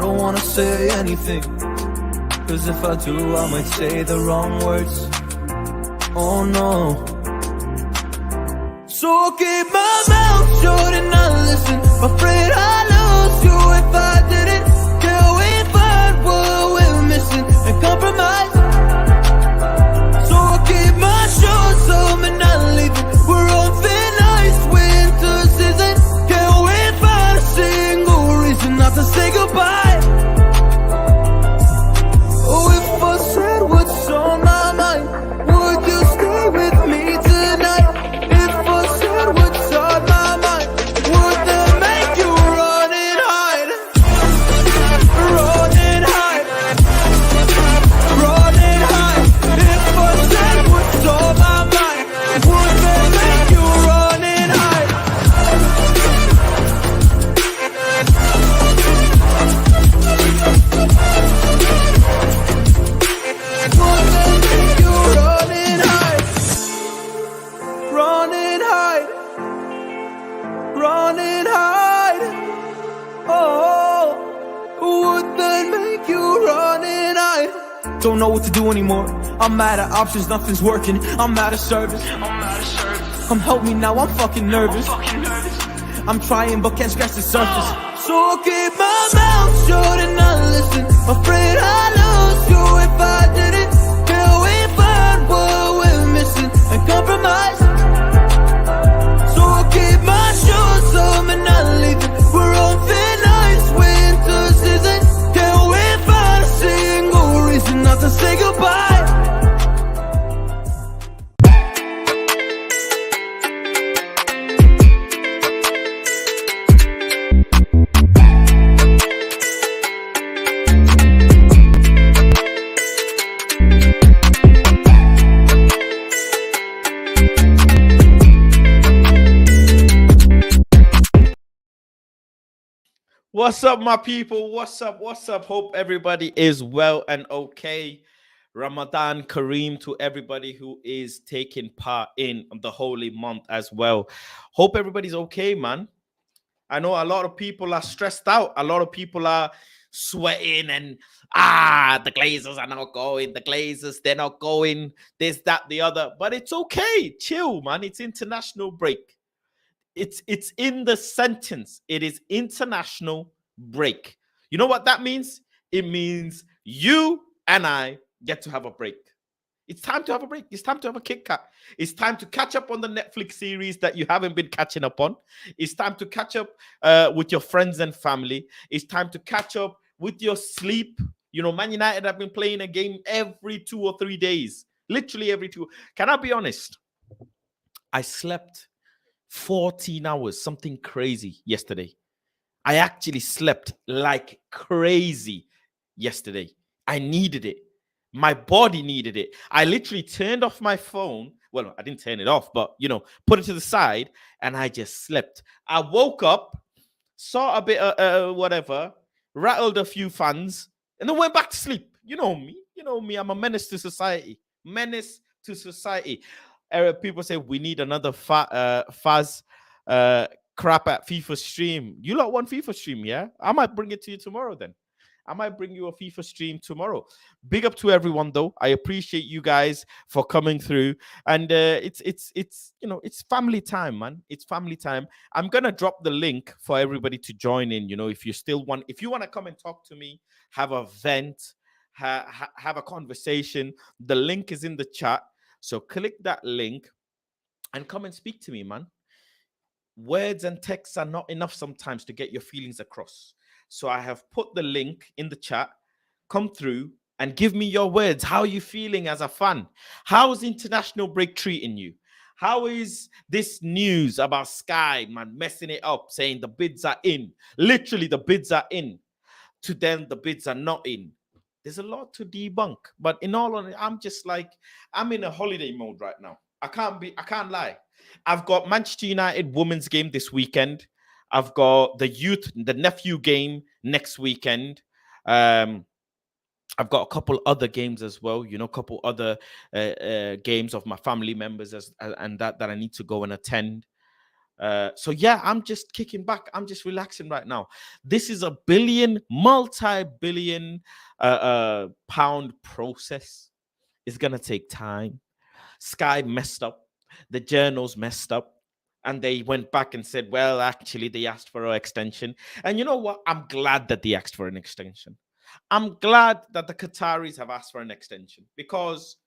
don't wanna say anything, cause if I do I might say the wrong words. Oh no. So I'll keep my mouth shut and not listen. Afraid I'd lose you if I didn't. Till we find what we're missing and compromise. So I'll keep my shoes on and not leaving. We're on thin ice, winter season. Can't wait for a single reason not to say goodbye. Oh, if I said what's on my mind, would you stay with me tonight? If I said what's on my mind, would that make you run and hide? Run and hide. Run and hide. If I said what's on my mind, would that make you run and hide? Would that make you run and hide? Run and hide. Run and hide. Oh, would that make you run and hide? Don't know what to do anymore. I'm mad at options, nothing's working. I'm mad at service. Come help me now, I'm fucking nervous. I'm trying but can't scratch the surface. So I'll keep my mouth shut and not listen. Afraid I'd lose you if I didn't. Till we find what we're missing and compromise. So I'll keep my shoes on and not leaving. We're on thin ice, winter season. Can't wait for a single reason not to say goodbye. What's up, my people? What's up? What's up? Hope everybody is well and okay. Ramadan Kareem to everybody who is taking part in the holy month as well. Hope everybody's okay, man. I know a lot of people are stressed out. A lot of people are sweating and the Glazers are not going. The Glazers, they're not going. This, that, the other. But it's okay. Chill, man. It's international break. It's in the sentence. It is international break. You know what that means? It means you and I get to have a break. It's time to have a break. It's time to have a Kit Kat. It's time to catch up on the Netflix series that you haven't been catching up on. It's time to catch up with your friends and family. It's time to catch up with your sleep. You know, Man United have been playing a game every 2 or 3 days. Literally every 2. Can I be honest? I slept 14 hours, something crazy yesterday. I actually slept like crazy yesterday. I needed it. My body needed it. I literally turned off my phone. Well, I didn't turn it off, but, you know, put it to the side and I just slept. I woke up, saw a bit of whatever, rattled a few fans, and then went back to sleep. You know me. You know me. I'm a menace to society. Menace to society. People say we need another Faz crap at FIFA stream. You lot want FIFA stream, yeah? I might bring it to you tomorrow then. I might bring you a FIFA stream tomorrow. Big up to everyone though. I appreciate you guys for coming through. And it's you know, it's family time, man. It's family time. I'm gonna drop the link for everybody to join in. You know, if you want to come and talk to me, have a vent, have a conversation. The link is in the chat. So click that link and come and speak to me, man. Words and texts are not enough sometimes to get your feelings across. So I have put the link in the chat. Come through and give me your words. How are you feeling as a fan? How is international break treating you? How is this news about Sky, man, messing it up, saying the bids are in? Literally, the bids are in. To them, the bids are not in. There's a lot to debunk. But in all honesty, I'm just like, I'm in a holiday mode right now. I can't lie. I've got Manchester United women's game this weekend. I've got the nephew game next weekend. I've got a couple other games as well, you know, a couple other games of my family members and that I need to go and attend. So yeah, I'm just kicking back. I'm just relaxing right now. This is a billion, multi-billion pound process. It's gonna take time. Sky messed up. The journals messed up. And they went back and said, well, actually, they asked for an extension. And you know what? I'm glad that they asked for an extension. I'm glad that the Qataris have asked for an extension because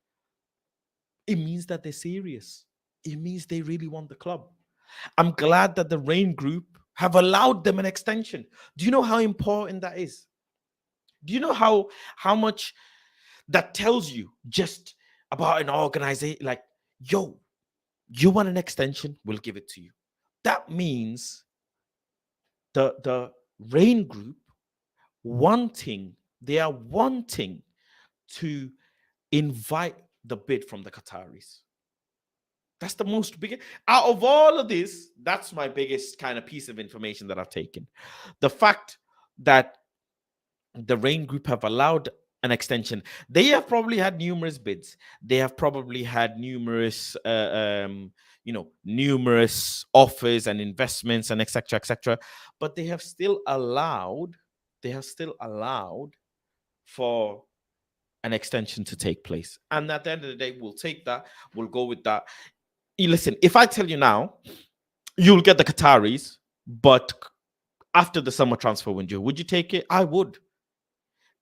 it means that they're serious. It means they really want the club. I'm glad that the Rain Group have allowed them an extension. Do you know how important that is? Do you know how much that tells you just about an organization? Like, yo, you want an extension? We'll give it to you. That means the Rain Group they are wanting to invite the bid from the Qataris. That's the most big out of all of this. That's my biggest kind of piece of information that I've taken. The fact that the Rain Group have allowed an extension. They have probably had numerous bids. They have probably had numerous, numerous offers and investments and etc. etc. But they have still allowed. They have still allowed for an extension to take place. And at the end of the day, we'll take that. We'll go with that. Listen, if I tell you now, you'll get the Qataris, but after the summer transfer window, would you take it? I would.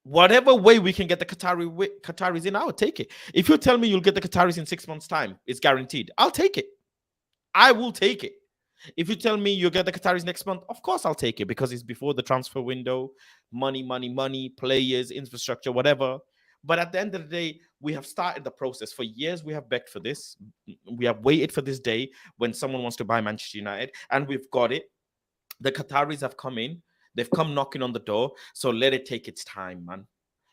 Whatever way we can get the Qataris in, I would take it. If you tell me you'll get the Qataris in 6 months' time, it's guaranteed. I'll take it. I will take it. If you tell me you'll get the Qataris next month, of course I'll take it because it's before the transfer window. Money, money, money, players, infrastructure, whatever. But at the end of the day, we have started the process. For years, we have begged for this. We have waited for this day when someone wants to buy Manchester United, and we've got it. The Qataris have come in. They've come knocking on the door. So let it take its time, man.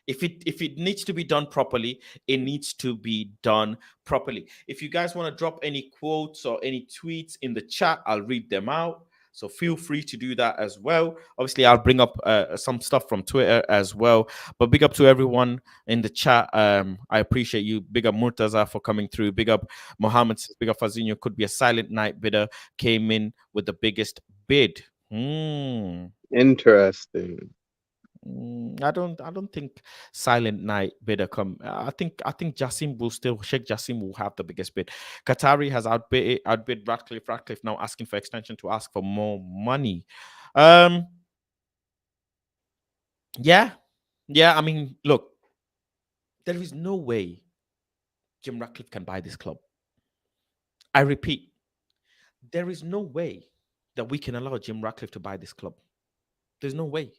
If it needs to be done properly, it needs to be done properly. If you guys want to drop any quotes or any tweets in the chat, I'll read them out. So feel free to do that as well. Obviously, I'll bring up some stuff from Twitter as well. But big up to everyone in the chat. I appreciate you. Big up Murtaza for coming through. Big up Mohammed says, big up Fazinho. Could be a silent night bidder. Came in with the biggest bid. Interesting. I don't think Silent Night bidder come. I think Jassim will still Sheikh Jassim will have the biggest bid. Qatari has outbid Ratcliffe. Ratcliffe now asking for extension to ask for more money. Yeah. I mean, look, there is no way Jim Ratcliffe can buy this club. I repeat, there is no way that we can allow Jim Ratcliffe to buy this club. There's no way.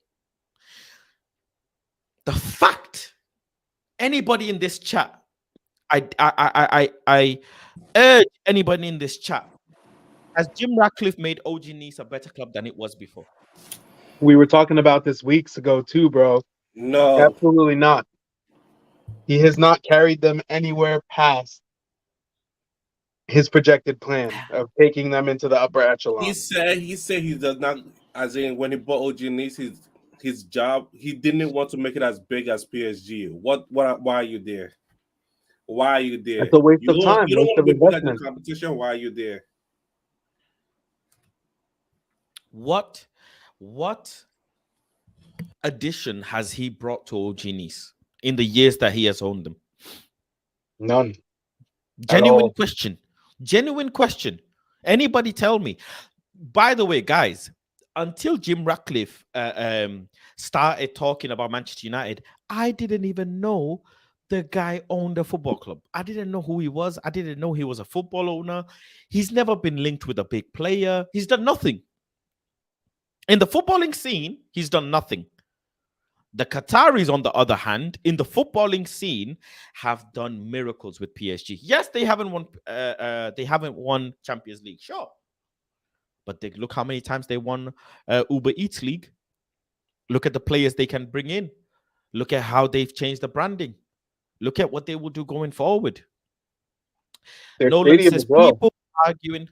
The fact anybody in this chat, I urge anybody in this chat, has Jim Ratcliffe made OG Nice a better club than it was before? We were talking about this weeks ago too, bro. No. Absolutely not. He has not carried them anywhere past his projected plan of taking them into the upper echelon. He said he does not, as in when he bought OG Nice, his job, he didn't want to make it as big as PSG. Why are you there? Why are you there? It's a waste of time. You don't Waste want to of be bigger than investment. the competition. Why are you there? What addition has he brought to OG Nice in the years that he has owned them? None. Genuine question. Genuine question. Anybody tell me? By the way, guys, until Jim Ratcliffe started talking about Manchester United, I didn't even know the guy owned a football club. I didn't know who he was. I didn't know he was a football owner. He's never been linked with a big player. He's done nothing. In the footballing scene, he's done nothing. The Qataris, on the other hand, in the footballing scene, have done miracles with PSG. Yes, they haven't won. They haven't won Champions League, sure, but look how many times they won Uber Eats League. Look at the players they can bring in. Look at how they've changed the branding. Look at what they will do going forward. Nolan says people arguing.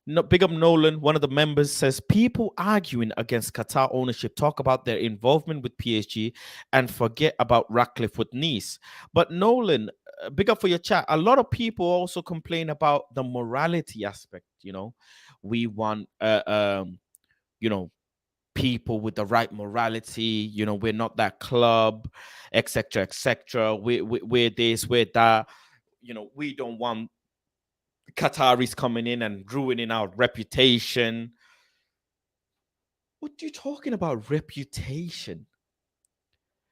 No, big up Nolan, one of the members, says people arguing against Qatar ownership talk about their involvement with PSG and forget about Ratcliffe with Nice. But Nolan, big up for your chat. A lot of people also complain about the morality aspect, you know. We want, you know, people with the right morality. You know, we're not that club, etc., etc. We're this, we're that. You know, we don't want Qataris coming in and ruining our reputation. What are you talking about, reputation?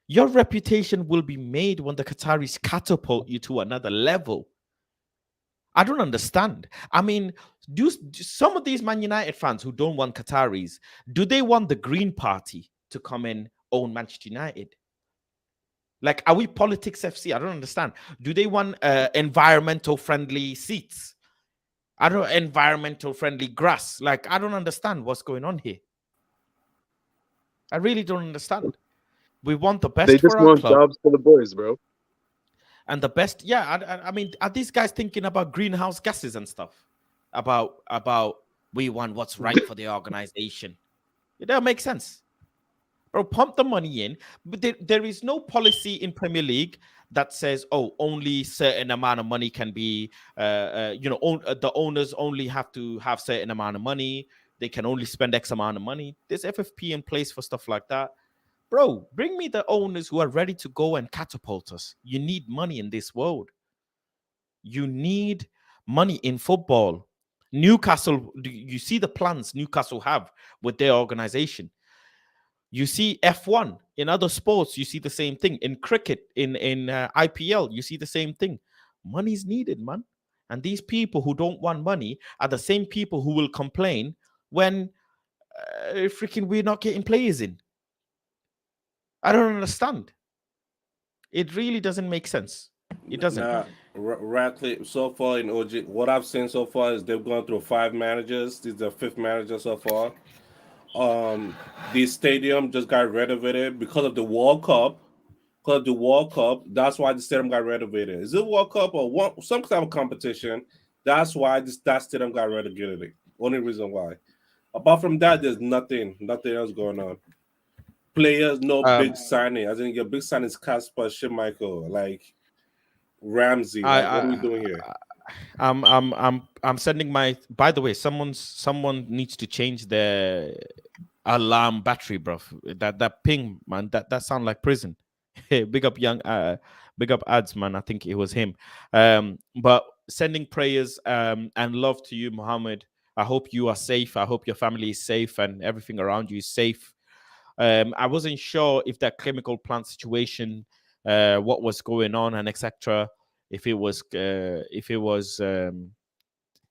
Your reputation will be made when the Qataris catapult you to another level. I don't understand. I mean, do some of these Man United fans who don't want Qataris, do they want the Green Party to come and own Manchester United? Like, are we politics FC? I don't understand. Do they want environmental friendly seats? I don't environmental friendly grass. Like, I don't understand what's going on here. I really don't understand. We want the They best just for our want club. jobs for the boys, bro. And the best, yeah. I mean, are these guys thinking about greenhouse gases and stuff? About we want what's right for the organization. It don't make sense. Bro, pump the money in. But there is no policy in Premier League that says, oh, only certain amount of money can be, the owners only have to have certain amount of money. They can only spend X amount of money. There's FFP in place for stuff like that. Bro, bring me the owners who are ready to go and catapult us. You need money in this world. You need money in football. Newcastle, you see the plans Newcastle have with their organization. You see F1 in other sports, you see the same thing. In cricket, in IPL, you see the same thing. Money is needed, man. And these people who don't want money are the same people who will complain when freaking we're not getting players in. I don't understand. It really doesn't make sense. It doesn't. Nah, Ratcliffe so far in OG, what I've seen so far is they've gone through 5 managers. This is the 5th manager so far. The stadium just got renovated because of the World Cup. Because of the World Cup, that's why the stadium got renovated. Is it World Cup or some type of competition? That's why that stadium got renovated. Only reason why. Apart from that, there's nothing else going on. Players, no Um, big signing. I think your big signing is Casper Schmeichel, like Ramsey. I, Like, what are we I, doing here? I'm sending my. By the way, someone needs to change their alarm battery, bro. That ping, man. That sound like prison. Big up big up ads, man. I think it was him. But sending prayers and love to you, Muhammad. I hope you are safe. I hope your family is safe and everything around you is safe. I wasn't sure if that chemical plant situation, what was going on and etc. If it was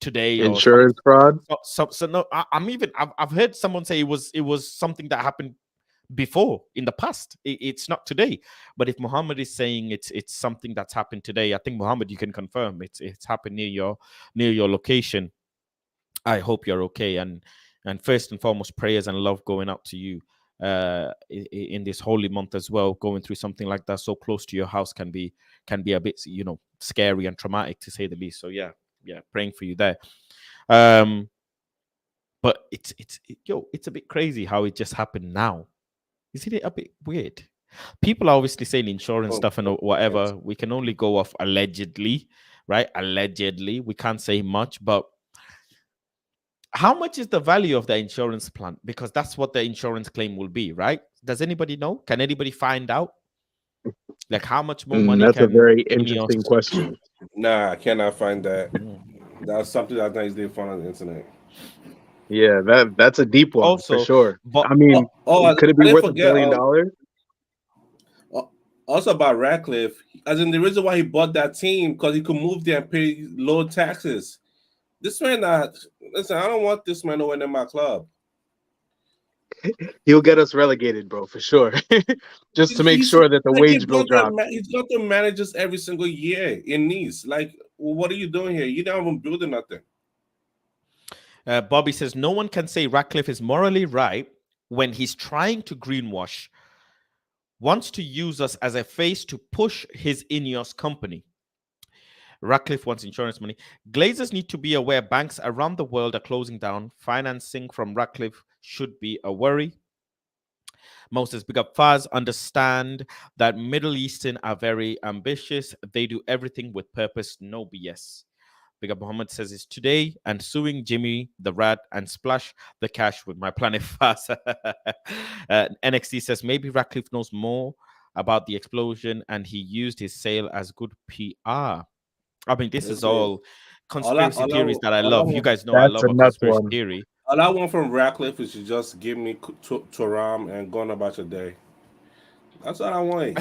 today or Insurance fraud. so no. I've heard someone say it was something that happened before in the past. It's not today. But if Muhammad is saying it's something that's happened today, I think Muhammad, you can confirm it's happened near your location. I hope you're okay, and first and foremost, prayers and love going out to you in this holy month as well. Going through something like that so close to your house can be a bit, scary and traumatic to say the least. So yeah, praying for you there. But it's a bit crazy how it just happened now. Isn't it a bit weird? People are obviously saying insurance stuff and whatever. We can only go off allegedly, right? Allegedly, we can't say much, but how much is the value of the insurance plan? Because that's what the insurance claim will be, right? Does anybody know? Can anybody find out? Like, how much more money That's a can very Ineos? interesting question. Nah, I cannot find that. That's something that's not easily found on the internet. Yeah, that's a deep one for Also, sure. but I mean, could it be I didn't worth $1 forget. billion? Also about Ratcliffe, as in the reason why he bought that team because he could move there and pay low taxes. This man, listen, I don't want this man nowhere in my club. He'll get us relegated, bro, for sure. Just to make He's sure that the like wage bill drops. he's got the managers every single year in Nice. Like, what are you doing here? You don't even building nothing. Bobby says no one can say Ratcliffe is morally right when he's trying to greenwash, wants to use us as a face to push his Ineos company. Ratcliffe wants insurance money. Glazers need to be aware banks around the world are closing down. Financing from Ratcliffe should be a worry. Moses, big up Faz. Understand that Middle Eastern are very ambitious. They do everything with purpose, no BS. Big up Muhammad says it's today and suing Jimmy the Rat and splash the cash with my PlanetFaz. NXT says maybe Ratcliffe knows more about the explosion and he used his sale as good PR. I mean, this is Listen, all conspiracy theories that I all I love. You want, guys know I That's love a a nuts conspiracy one. theory. all I want from Ratcliffe is to just give me Turam and going about your day. That's all I want.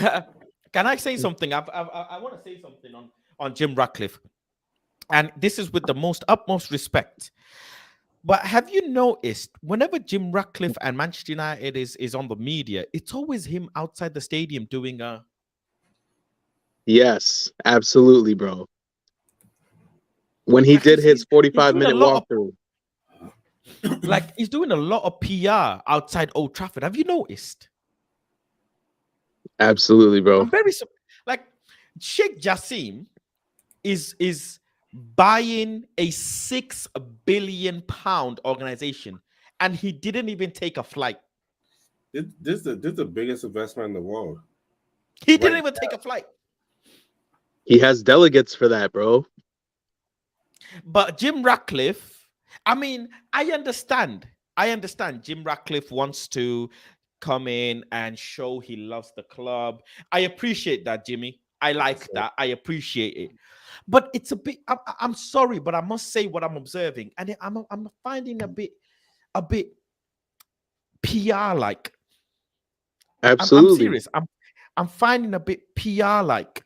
Can I say something? I want to say something on Jim Ratcliffe, and this is with the most utmost respect. But have you noticed whenever Jim Ratcliffe and Manchester United is on the media, it's always him outside the stadium doing a Yes, absolutely, bro. When he like did his he's 45 doing a minute lot of walkthrough, like he's doing a lot of PR outside Old Trafford. Have you noticed? absolutely, bro. I'm very like Sheikh Jassim is buying a £6 billion organization, and he didn't even take a flight. This is the biggest investment in the world. He didn't Right even take a flight. He has delegates for that, bro. But Jim Ratcliffe, I mean, I understand. I understand Jim Ratcliffe wants to come in and show he loves the club. I appreciate that, Jimmy. I like that. I appreciate it. But it's a bit, I'm sorry, but I must say what I'm observing. And I'm finding a bit PR like. I'm Absolutely. serious. I'm finding a bit PR like.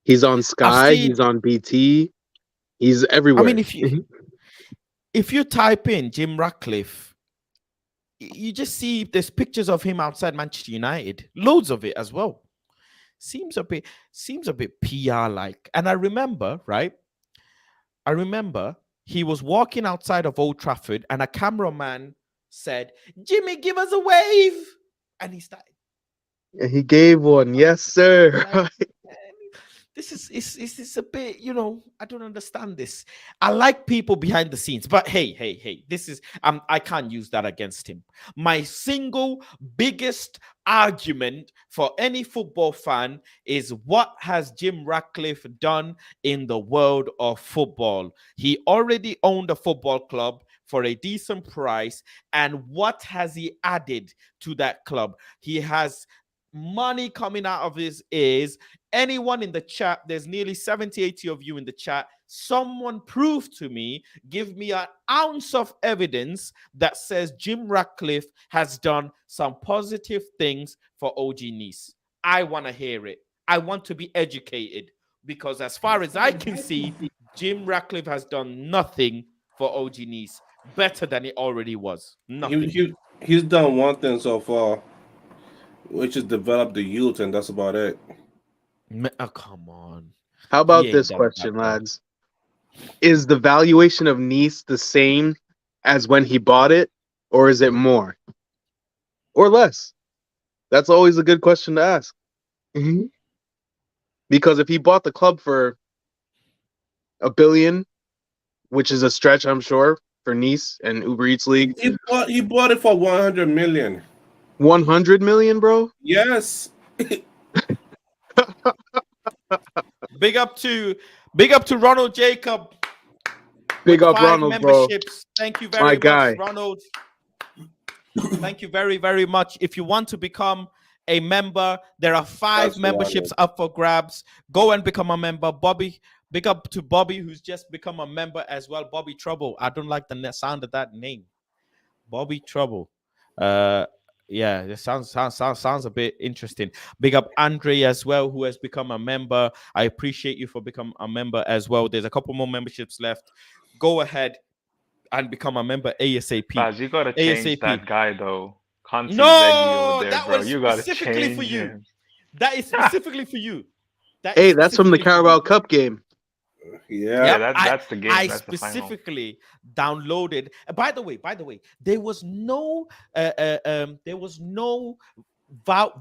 He's on I've Sky, seen, he's on BT, he's I everywhere. mean, if you type in Jim Ratcliffe, you just see there's pictures of him outside Manchester United, loads of it as well. Seems a bit PR like. And I remember, right? I remember he was walking outside of Old Trafford, and a cameraman said, "Jimmy, give us a wave," and he started. And he gave one. Yes, sir. Like, this is a bit, I don't understand this. I like people behind the scenes, but hey, this is I can't use that against him. My single biggest argument for any football fan is what has Jim Ratcliffe done in the world of football? He already owned a football club for a decent price, and what has he added to that club? He has money coming out of his ears. Anyone in the chat, there's nearly 70-80 of you in the chat. Someone prove to me, give me an ounce of evidence that says Jim Ratcliffe has done some positive things for OG Nice. I want to hear it. I want to be educated, because as far as I can see, Jim Ratcliffe has done nothing for OG Nice better than it already was. Nothing. he's done one thing so far, which is develop the youth, and that's about it. Oh, come on. How He about ain't this done question, that, bro. lads? Is the valuation of Nice the same as when he bought it, or is it more or less? That's always a good question to ask. Because if he bought the club for $1 billion, which is a stretch, I'm sure, for Nice and Uber Eats League, He bought it for 100 million. 100 million, bro. Yes. Big up to Ronald Jacob Big with up 5 Ronald, bro. memberships. Thank you My very guy. much, Ronald. Thank you very, very much. If you want to become a member, there are 5 That's memberships Ronald. up for grabs. Go and become a member. Bobby, big up to Bobby, who's just become a member as well. Bobby Trouble. I don't like the sound of that name. Bobby Trouble. Yeah, it sounds a bit interesting. Big up Andre as well, who has become a member. I appreciate you for becoming a member as well. There's a couple more memberships left. Go ahead and become a member ASAP. Faz, you gotta change ASAP. that guy though. Can't see Veggie over No, there, that bro. was You gotta specifically for change you. him. That is specifically for you. That Hey, is that's from the specifically for you. Carabao Cup game. Yeah. Yeah, Yep, that's the game. I That's the final. specifically downloaded. By the way, there was no Wout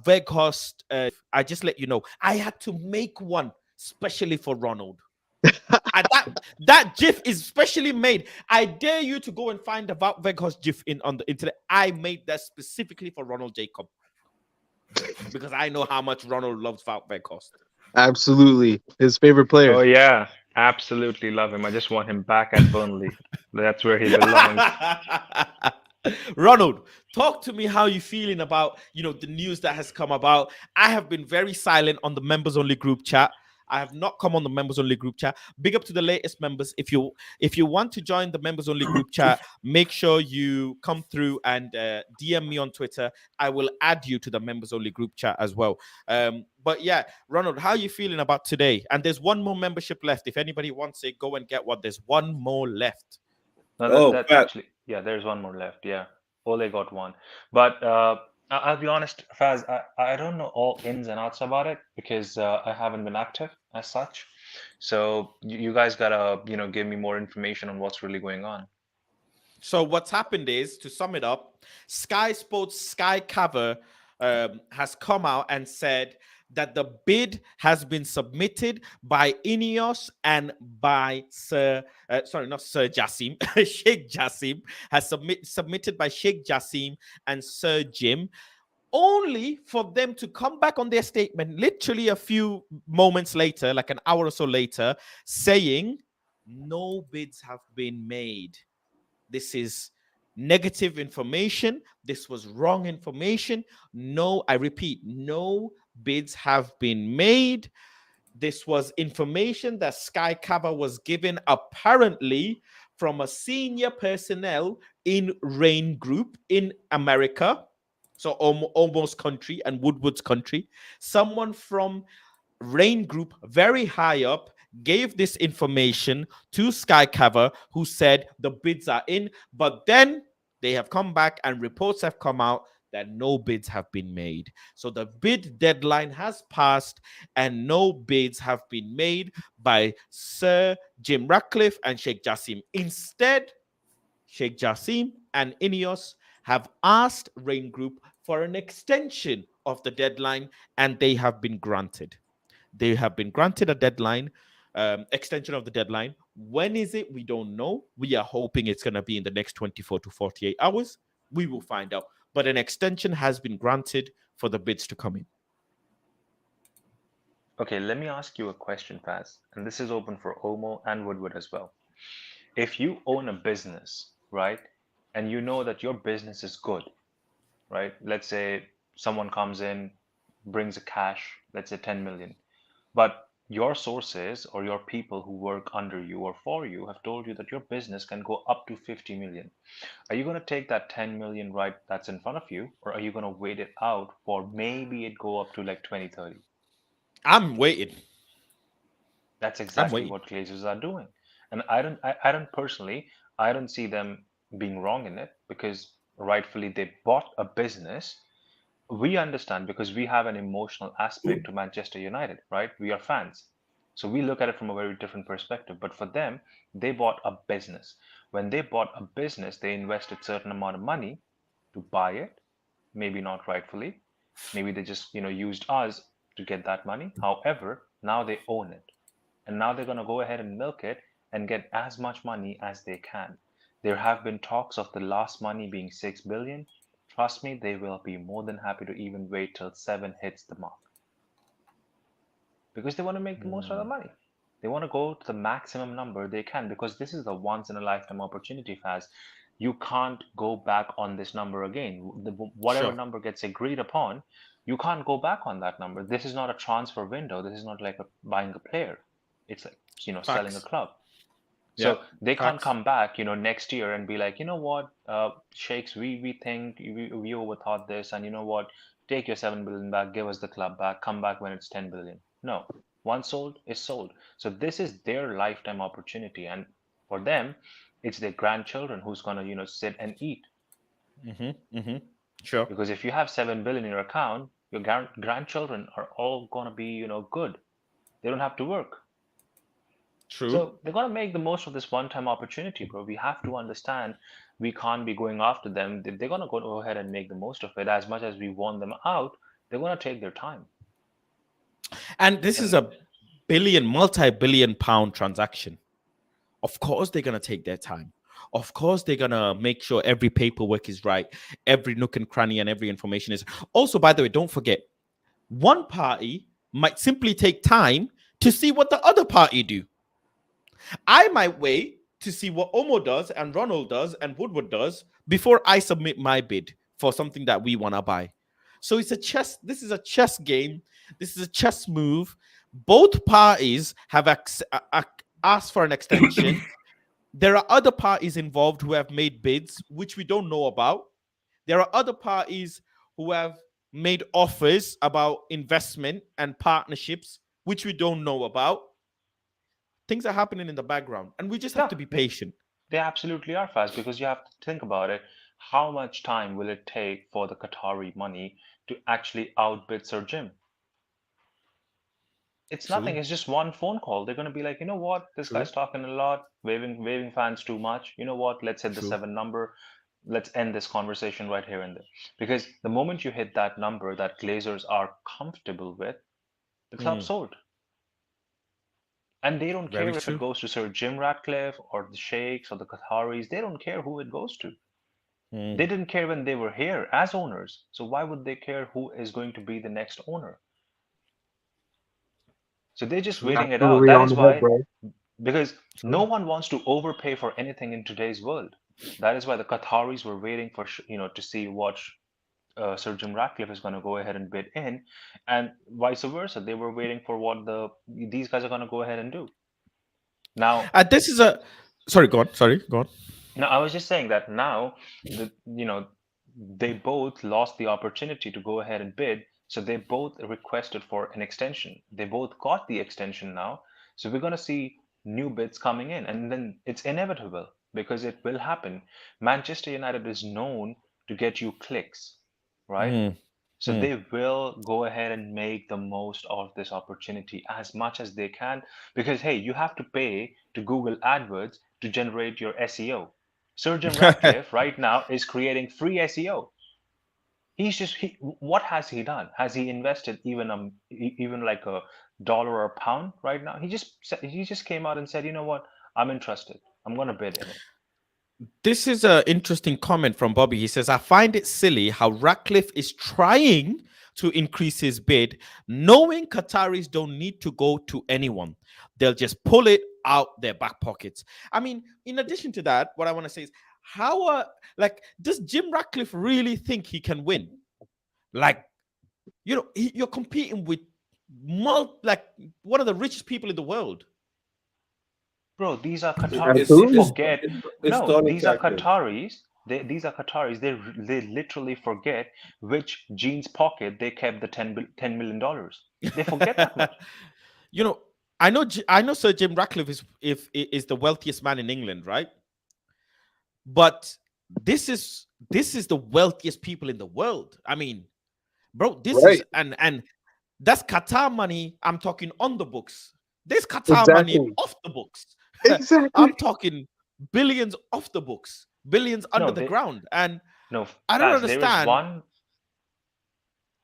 Weghorst. I just let you know, I had to make one specially for Ronald. And that GIF is specially made. I dare you to go and find the Wout Weghorst GIF on the internet. I made that specifically for Ronald Jacob because I know how much Ronald loves Wout Weghorst. Absolutely. His favorite player. Oh yeah, Absolutely love him. I just want him back at Burnley. That's where he belongs. Ronald, talk to me how you feeling about the news that has come about. I have been very silent on the members only group chat. I have not come on the members only group chat. Big up to the latest members. If you want to join the members only group chat, make sure you come through and DM me on Twitter. I will add you to the members only group chat as well. But yeah, Ronald, how are you feeling about today? And there's one more membership left. If anybody wants it, go and get one. There's one more left. No, Oh, that Pat. actually, yeah, there's one more left. Yeah, Ole got one. But I'll be honest, Faz, I don't know all ins and outs about it because I haven't been active as such. So you guys gotta, give me more information on what's really going on. So what's happened is, to sum it up, Sky Sports Sky Cover has come out and said that the bid has been submitted by Ineos and by not Sir Jassim, Sheikh Jassim has submitted by Sheikh Jassim and Sir Jim, only for them to come back on their statement literally a few moments later, like an hour or so later, saying no bids have been made. This is negative information. This was wrong information. No, I repeat, no bids have been made. This was information that Sky Cover was given apparently from a senior personnel in Rain Group in America. So almost country and Woodward's country. Someone from Rain Group, very high up, gave this information to Sky Cover, who said the bids are in, but then they have come back and reports have come out that no bids have been made. So the bid deadline has passed and no bids have been made by Sir Jim Ratcliffe and Skeikh Jassim. Instead, Skeikh Jassim and Ineos have asked Rain Group for an extension of the deadline, and they have been granted. They have been granted a deadline, extension of the deadline. When is it? We don't know. We are hoping it's going to be in the next 24 to 48 hours. We will find out. But an extension has been granted for the bids to come in. Okay, let me ask you a question, Faz, and this is open for Omo and Woodward as well. If you own a business, right, and you know that your business is good, right? Let's say someone comes in, brings a cash, let's say 10 million, but your sources or your people who work under you or for you have told you that your business can go up to 50 million. Are you going to take that 10 million right that's in front of you, or are you going to wait it out for maybe it go up to like 20, 30? I'm waiting. That's exactly what Glazers are doing. And I don't personally, I don't see them being wrong in it because rightfully they bought a business. We understand because we have an emotional aspect to Manchester United, right? We are fans. So we look at it from a very different perspective. But for them, they bought a business. When they bought a business, they invested certain amount of money to buy it, maybe not rightfully. Maybe they just, used us to get that money. However, now they own it. And now they're going to go ahead and milk it and get as much money as they can. There have been talks of the last money being 6 billion. Trust me, they will be more than happy to even wait till 7 hits the mark. Because they want to make the most of the money. They want to go to the maximum number they can because this is the once in a lifetime opportunity, Faz. You can't go back on this number again. Whatever number gets agreed upon, you can't go back on that number. This is not a transfer window. This is not like buying a player. It's like, selling a club. So they can't come back, next year and be like, you know what, Sheiks, we think we overthought this, and you know what, take your 7 billion back, give us the club back, come back when it's 10 billion. No, once sold is sold. So this is their lifetime opportunity, and for them, it's their grandchildren who's gonna, sit and eat. Sure. Because if you have 7 billion in your account, your grandchildren are all gonna be, good. They don't have to work. True. So they're going to make the most of this one-time opportunity, bro. We have to understand we can't be going after them. They're going to go ahead and make the most of it. As much as we want them out, they're going to take their time. And this is a multi-billion pound transaction. Of course, they're going to take their time. Of course, they're going to make sure every paperwork is right, every nook and cranny and every information is. Also, by the way, don't forget, one party might simply take time to see what the other party do. I might wait to see what Omo does and Ronald does and Woodward does before I submit my bid for something that we want to buy. So it's a chess. This is a chess game. This is a chess move. Both parties have asked for an extension. There are other parties involved who have made bids, which we don't know about. There are other parties who have made offers about investment and partnerships, which we don't know about. Things are happening in the background, and we just have Yeah, to be patient. they absolutely are fast because you have to think about it. How much time will it take for the Qatari money to actually outbid Sir Jim? It's nothing. True, It's just one phone call. They're going to be like, you know what? This true, guy's talking a lot, waving fans too much. You know what? Let's hit the true. seven number. Let's end this conversation right here and there. Because the moment you hit that number that Glazers are comfortable with, the club's Mm, sold. And they don't very care if it true. goes to Sir Jim Ratcliffe or the Sheikhs or the Qataris. They don't care who it goes to. They Mm. didn't care when they were here as owners. So why would they care who is going to be the next owner? So they're just True, waiting it out. Absolutely That on is the head, why, bro. because no true. one wants to overpay for anything in today's world. That is why the Qataris were waiting for, to see what Sir Jim Ratcliffe is going to go ahead and bid in, and vice versa. They were waiting for what these guys are going to go ahead and do. Now, This is a. Sorry, go on. Sorry, go on. no, I was just saying that now they both lost the opportunity to go ahead and bid, so they both requested for an extension. They both got the extension now, so we're going to see new bids coming in, and then it's inevitable because it will happen. Manchester United is known to get you clicks, right? Mm, So mm. they will go ahead and make the most of this opportunity as much as they can because, hey, you have to pay to Google AdWords to generate your SEO. Sir Jim Ratcliffe right now is creating free SEO. What has he done? Has he invested even like a dollar or a pound right now? He just came out and said, you know what? I'm interested. I'm going to bid in it. This is an interesting comment from Bobby. He says, I find it silly how Ratcliffe is trying to increase his bid, knowing Qataris don't need to go to anyone. They'll just pull it out their back pockets. I mean, in addition to that, what I want to say is, does Jim Ratcliffe really think he can win? Like, you're competing with like one of the richest people in the world. Bro, these are It's Qataris. They Absolutely. it's forget. it's No, Tony these are tactic. Qataris. These are Qataris. They literally forget which jeans pocket they kept the $10 million dollars. They forget that much. you know, I know Sir Jim Ratcliffe is the wealthiest man in England, right? But this is the wealthiest people in the world. I mean, bro, this is Right. and that's Qatar money. I'm talking on the books. There's Qatar money Exactly. off the books. Exactly. I'm talking billions off the books, billions under No, the ground. And no, I don't Faz. understand.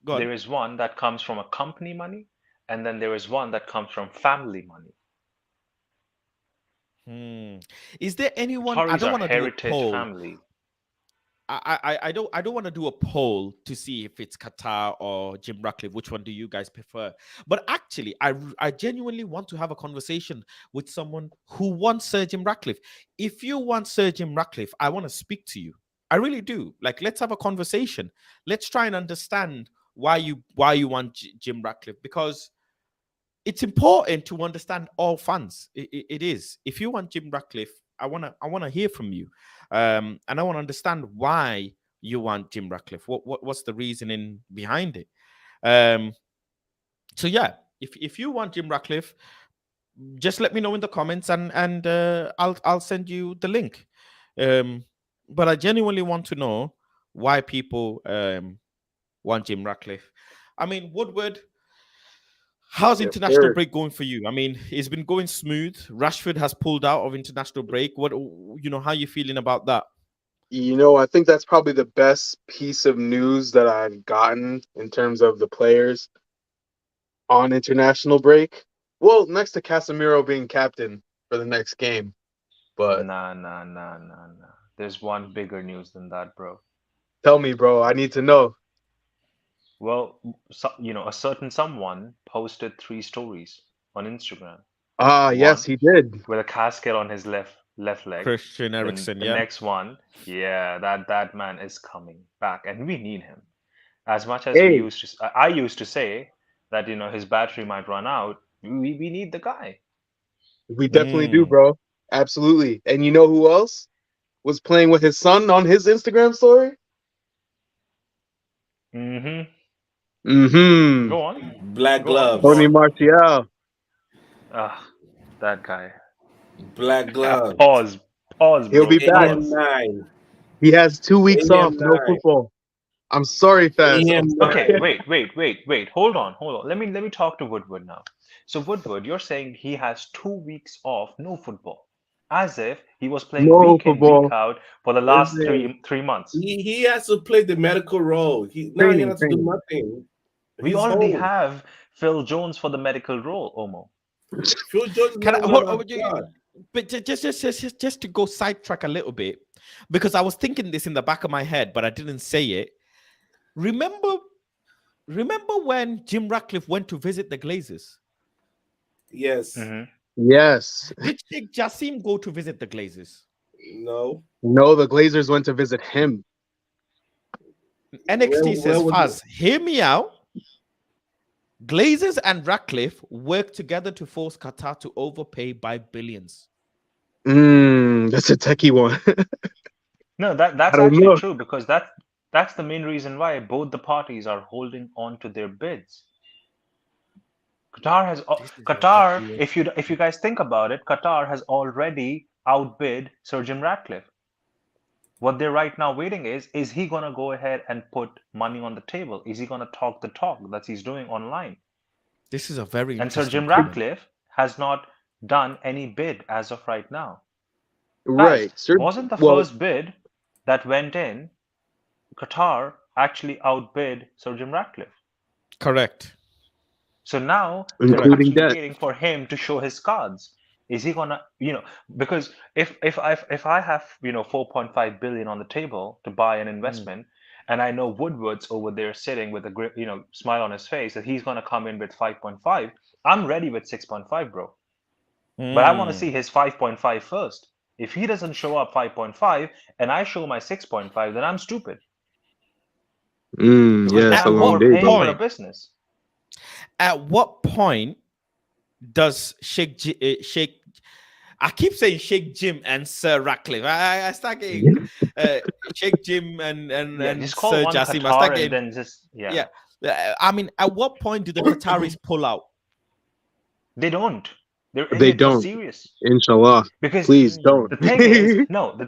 Go on. There is one that comes from a company money, and then there is one that comes from family money. Is there anyone? I Qataris don't are want to do a heritage poll. family. I don't want to do a poll to see if it's Qatar or Jim Ratcliffe. Which one do you guys prefer? But actually, I genuinely want to have a conversation with someone who wants Sir Jim Ratcliffe. If you want Sir Jim Ratcliffe, I want to speak to you. I really do. Like, let's have a conversation. Let's try and understand why you want Jim Ratcliffe, because it's important to understand all fans. It is. If you want Jim Ratcliffe, I wanna hear from you, and I want to understand why you want Jim Ratcliffe. What's the reasoning behind it? Um, so yeah, if you want Jim Ratcliffe, just let me know in the comments, and I'll send you the link. But I genuinely want to know why people want Jim Ratcliffe. I mean, Woodward. How's Yes, international sir. break going for you? I mean, it's been going smooth. Rashford has pulled out of international break. How you feeling about that? I think that's probably the best piece of news that I've gotten in terms of the players on international break. Well, next to Casemiro being captain for the next game. But Nah, nah, nah, nah, nah. There's one bigger news than that, bro. tell me, bro, I need to know. Well, a certain someone posted 3 stories on Instagram. Yes, he did. with a casket on his left leg. Christian Then Eriksen, the yeah. next one, yeah, that man is coming back, and we need him. As much as Hey, I used to say that his battery might run out. We need the guy. we definitely do, Mm. bro. Absolutely. And you know who else was playing with his son on his Instagram story? Mm-hmm. Mm-hmm. Go on, Black go on, go Tony gloves. on. Martial. Ah, that guy. Black gloves. Pause, He'll bro. be back. Pause. AM9. He has 2 weeks off, no AM9. football. I'm sorry, Faz. I'm Okay, AM9. wait. Hold on. Let me talk to Woodward now. So Woodward, you're saying he has 2 weeks off, no football, as if he was playing no week in, week football. out for the last Listen, three months. he has to play the medical role. Now he Training, has to do training. nothing. We He's already home. have Phil Jones for the medical role, Omo. Phil Jones is Can not I even hold on our on, squad. but just to go sidetrack a little bit, because I was thinking this in the back of my head, but I didn't say it. Remember when Jim Ratcliffe went to visit the Glazers? Yes. Hmm. Yes. Did Skeikh Jassim go to visit the Glazers? No. No, the Glazers went to visit him. NXT Where says, was Faz, hear me out. Glazers and Ratcliffe work together to force Qatar to overpay by billions. That's a techie one. No, I that's don't actually know. true because that's the main reason why both the parties are holding on to their bids. Qatar has This is a Qatar. very If you guys think about it, Qatar has already outbid Sir Jim Ratcliffe. What they're right now waiting is he gonna go ahead and put money on the table? Is he gonna talk the talk that he's doing online? this is a very And Sir interesting Jim comment. Ratcliffe has not done any bid as of right now. Faz, Right. Sir, wasn't the well, first bid that went in, Qatar actually outbid Sir Jim Ratcliffe. Correct. So now they're Correct. including actually that. waiting for him to show his cards. Is he gonna, because if I have 4.5 billion on the table to buy an investment, and I know Woodward's over there sitting with a smile on his face that he's gonna come in with 5.5, I'm ready with 6.5, bro. But I want to Mm. see his 5.5 first. If he doesn't show up 5.5 and I show my 6.5, then I'm stupid because Yeah, then it's a At I'm long what day, overpaying bro. for a point? business. At what point does Sheikh? I keep saying Sheikh Jim and Sir Ratcliffe. I start getting Sheikh Jim Yeah, and just call Sir one Jassim. I start Qatar and getting, then just, yeah. yeah. I mean, at what point do the Qataris pull out? They don't. They're in They it for don't. serious. Inshallah. Because Please don't. the thing is, no, the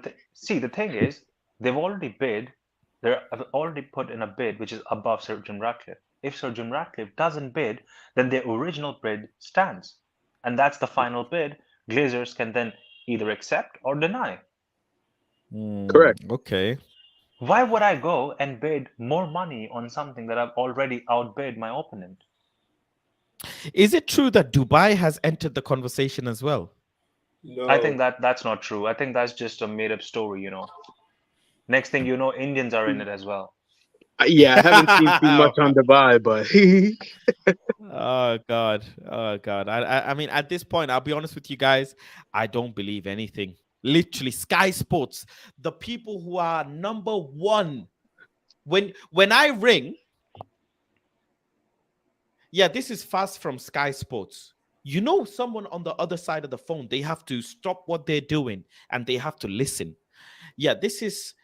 thing is, they've already bid, they've already put in a bid which is above Sir Jim Ratcliffe. If Sir Jim Ratcliffe doesn't bid, then their original bid stands. And that's the final bid. Glazers can then either accept or deny. Correct. Okay. Why would I go and bid more money on something that I've already outbid my opponent? Is it true that Dubai has entered the conversation as well? I think No. that's not true. I think that's just a made up story. Next thing you know, Indians are in it as well. Yeah, I haven't seen too much on Dubai, but Oh God. Oh God. I mean, at this point, I'll be honest with you guys, I don't believe anything. Literally, Sky Sports, the people who are number one. When I ring, yeah, this is fast from Sky Sports. You know, someone on the other side of the phone, they have to stop what they're doing and they have to listen. Yeah, this is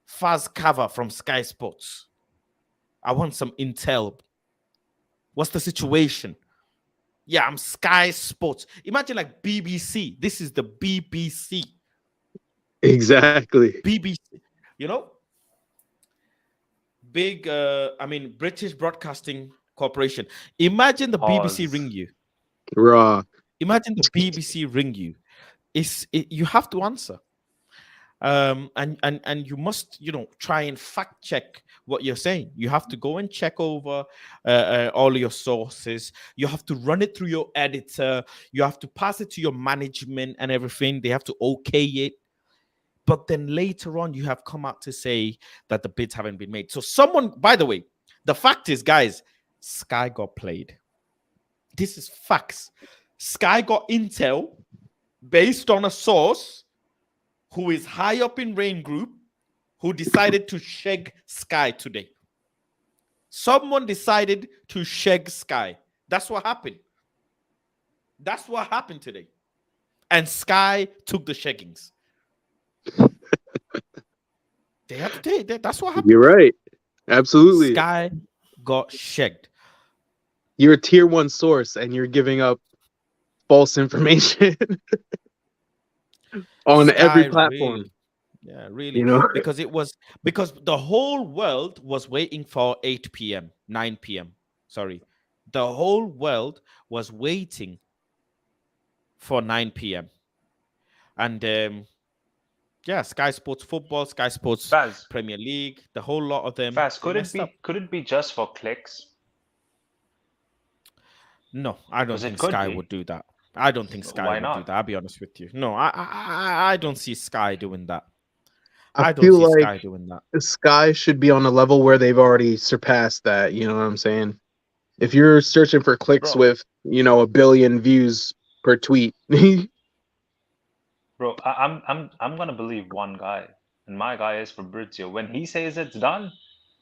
Faz Cover from Sky Sports. I want some intel. What's the situation? Yeah, I'm Sky Sports. Imagine like BBC. This is the BBC. exactly. BBC. You know, big. I mean, British Broadcasting Corporation. Imagine the BBC Pause. ring you. Raw. Imagine the BBC ring you. You have to answer. And you must try and fact check what you're saying. You have to go and check over all your sources. You have to run it through your editor. You have to pass it to your management and everything. They have to okay it. But then later on, you have come out to say that the bids haven't been made. So someone, by the way, the fact is, guys, Sky got played. This is facts. Sky got intel based on a source who is high up in Rain Group, who decided to sheg Sky today. Someone decided to sheg Sky. That's what happened. That's what happened today. And Sky took the sheggings. They had to take that. That's what happened. You're right. Absolutely. Sky got shagged. You're a tier 1 source and you're giving up false information on Sky every platform. Really, yeah, really. You know? Because the whole world was waiting for 8 p.m., 9 p.m. Sorry. The whole world was waiting for 9 p.m. And yeah, Sky Sports Football, Sky Sports Faz, Premier League, the whole lot of them. Faz, they messed up. could it be just for clicks? No, I don't 'Cause it think could Sky be. would do that. I don't think Sky Why would do not? that. I'll be honest with you. No, I don't see Sky doing that. I don't feel see like Sky doing that. the Sky should be on a level where they've already surpassed that. You know what I'm saying? If you're searching for clicks Bro, with, 1 billion views per tweet, bro, I'm gonna believe one guy, and my guy is Fabrizio. When he says it's done,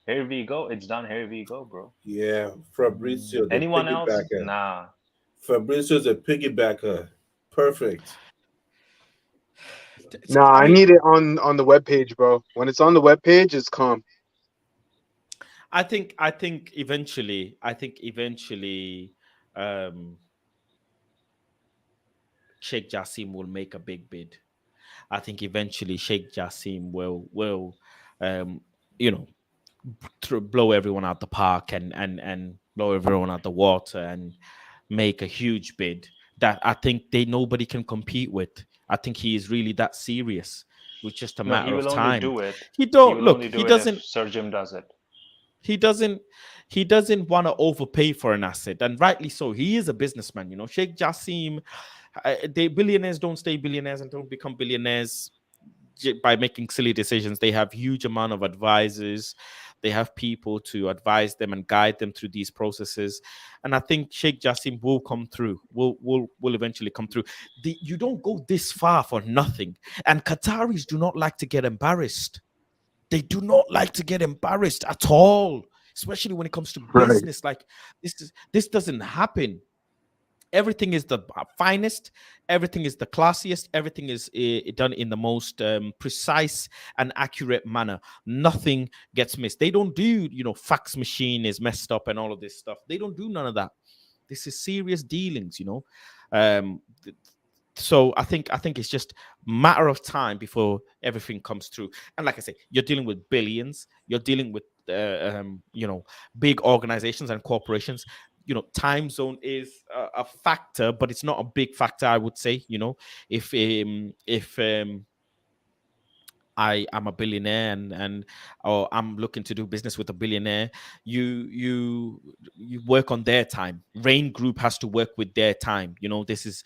here we go. It's done. Here we go, bro. Yeah, Fabrizio, the Anyone else? piggybacker. Nah. Fabrizio's a piggybacker. Perfect. nah, I I mean, need it on the webpage, bro. When it's on the webpage, it's calm. I think eventually, Sheikh Jassim will make a big bid. I think eventually Sheikh Jassim will you know blow everyone out the park and blow everyone out the water and make a huge bid that I think nobody can compete with. I think he is really that serious. It's just a No, he matter of will only time. do it. He He don't will look. only He do it if doesn't. Sir Jim does it. He doesn't. He doesn't want to overpay for an asset, and rightly so. He is a businessman. Sheikh Jassim. Billionaires don't stay billionaires and don't become billionaires by making silly decisions. They have huge amount of advisors. They have people to advise them and guide them through these processes. And I think Sheikh Jassim will come through. Will eventually come through. You don't go this far for nothing. And Qataris do not like to get embarrassed. They do not like to get embarrassed at all, especially when it comes to Right. business. Like this doesn't happen. Everything is the finest, everything is the classiest, everything is done in the most precise and accurate manner. Nothing gets missed. They don't do, fax machine is messed up and all of this stuff. They don't do none of that. This is serious dealings, so I think it's just matter of time before everything comes through. And like I say, you're dealing with billions, you're dealing with big organizations and corporations. Time zone is a factor, but it's not a big factor, I would say. If I am a billionaire or I'm looking to do business with a billionaire, you work on their time. Rain Group has to work with their time. This is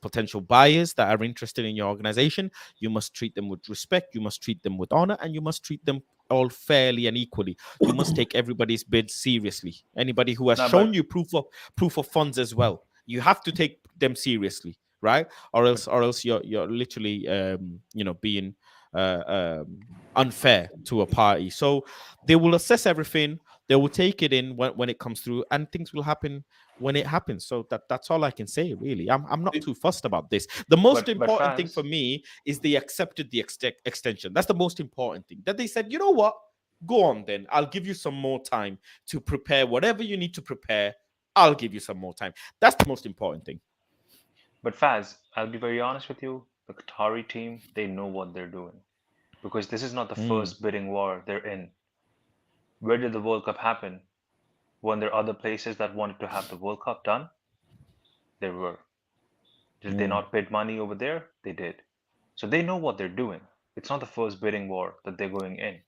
potential buyers that are interested in your organization. You must treat them with respect, you must treat them with honor, and you must treat them all fairly and equally. You must take everybody's bid seriously. Anybody who has shown you proof of funds as well, you have to take them seriously, right? Or else you're literally being unfair to a party. So they will assess everything, they will take it in when it comes through, and things will happen when it happens. So that's all I can say, really. I'm not too fussed about this. The most important thing for me is they accepted the extension. That's the most important thing, that they said, you know what, go on then, I'll give you some more time to prepare whatever you need to prepare. I'll give you some more time. That's the most important thing. But Faz, I'll be very honest with you, the Qatari team, they know what they're doing. Because this is not the first bidding war they're in. Where did the World Cup happen? When there are other places that wanted to have the World Cup done? There were. Did they not bid money over there? They did. So they know what they're doing. It's not the first bidding war that they're going in.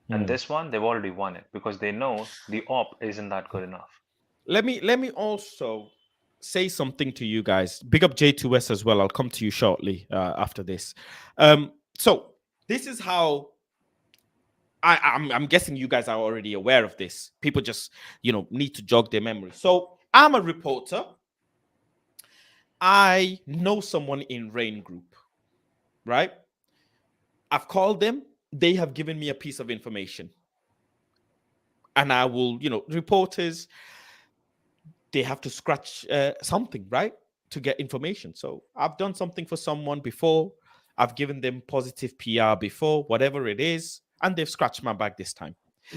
And this one, they've already won it because they know the op isn't that good enough. Let me also say something to you guys. Big up J2S as well. I'll come to you shortly after this. So this is how I'm guessing you guys are already aware of this. People just need to jog their memory. So I'm a reporter. I know someone in Rain Group, right? I've called them. They have given me a piece of information. And I will, reporters, they have to scratch something, right? To get information. So I've done something for someone before. I've given them positive PR before, whatever it is. And they've scratched my back this time.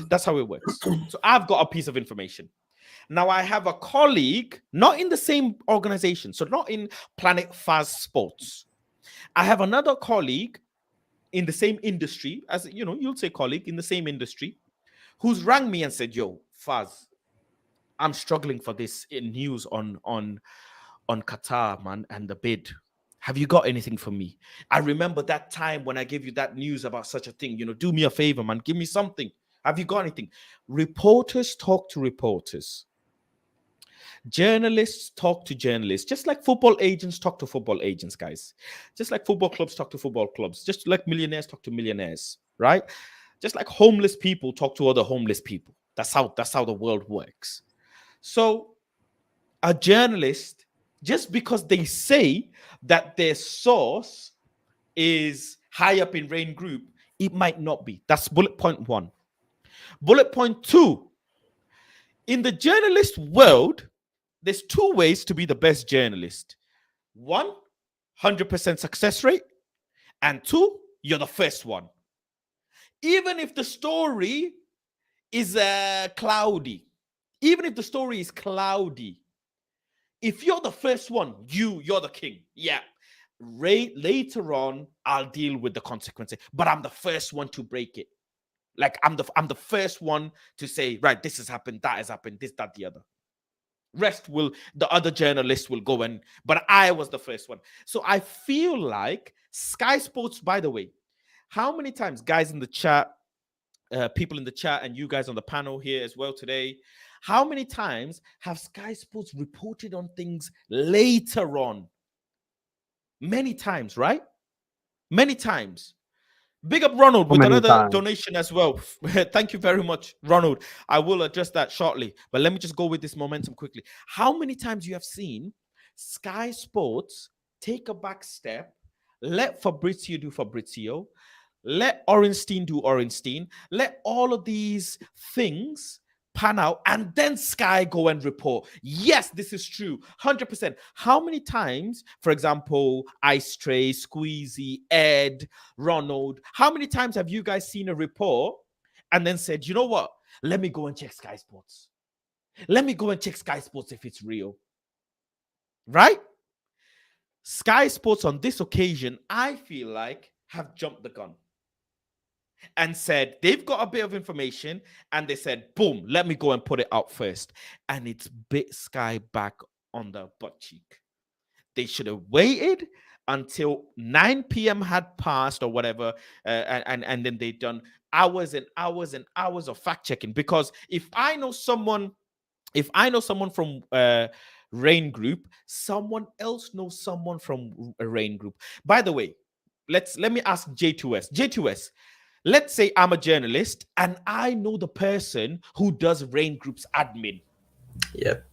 That's how it works. So I've got a piece of information. Now I have a colleague, not in the same organization, so not in PlanetFaz Sports. I have another colleague in the same industry, as you'll say colleague in the same industry, who's rang me and said, "Yo, Faz, I'm struggling for this news on Qatar, man, and the bid. Have you got anything for me? I remember that time when I gave you that news about such a thing. Do me a favor, man. Give me something. Have you got anything?" Reporters talk to reporters. Journalists talk to journalists, just like football agents talk to football agents, guys. Just like football clubs talk to football clubs. Just like millionaires talk to millionaires, right? Just like homeless people talk to other homeless people. That's how the world works. So a journalist, just because they say that their source is high up in Rain Group, it might not be. That's bullet point 1. Bullet point 2, in the journalist world, there's 2 ways to be the best journalist. 1, 100% success rate. And 2, you're the first one. Even if the story is cloudy, even if the story is cloudy, if you're the first one, you're the king. Yeah. Later on, I'll deal with the consequences, but I'm the first one to break it. Like I'm the first one to say, right, this has happened, that has happened, this, that, the other. The other journalists will go but I was the first one. So I feel like Sky Sports, by the way, how many times, guys in the chat, people in the chat, and you guys on the panel here as well today, how many times have Sky Sports reported on things later on? Many times, right? Many times. Big up Ronald with another donation as well. Thank you very much, Ronald. I will address that shortly, but let me just go with this momentum quickly. How many times you have seen Sky Sports take a back step, let Fabrizio do Fabrizio, let Orenstein do Orenstein, let all of these things pan out, and then Sky go and report? Yes, this is true, 100%. How many times, for example, Ice Tray, Squeezy, Ed, Ronald, how many times have you guys seen a report and then said, you know what, let me go and check Sky Sports. Let me go and check Sky Sports if it's real. Right? Sky Sports on this occasion, I feel like, have jumped the gun and said they've got a bit of information, and they said, boom, let me go and put it out first. And it's bit Sky back on the butt cheek. They should have waited until 9 p.m. had passed or whatever, and then they'd done hours and hours and hours of fact checking. Because if I know someone from Rain Group, someone else knows someone from a Rain Group. By the way, let me ask J2S. J2S, let's say I'm a journalist and I know the person who does Rain Group's admin. Yep.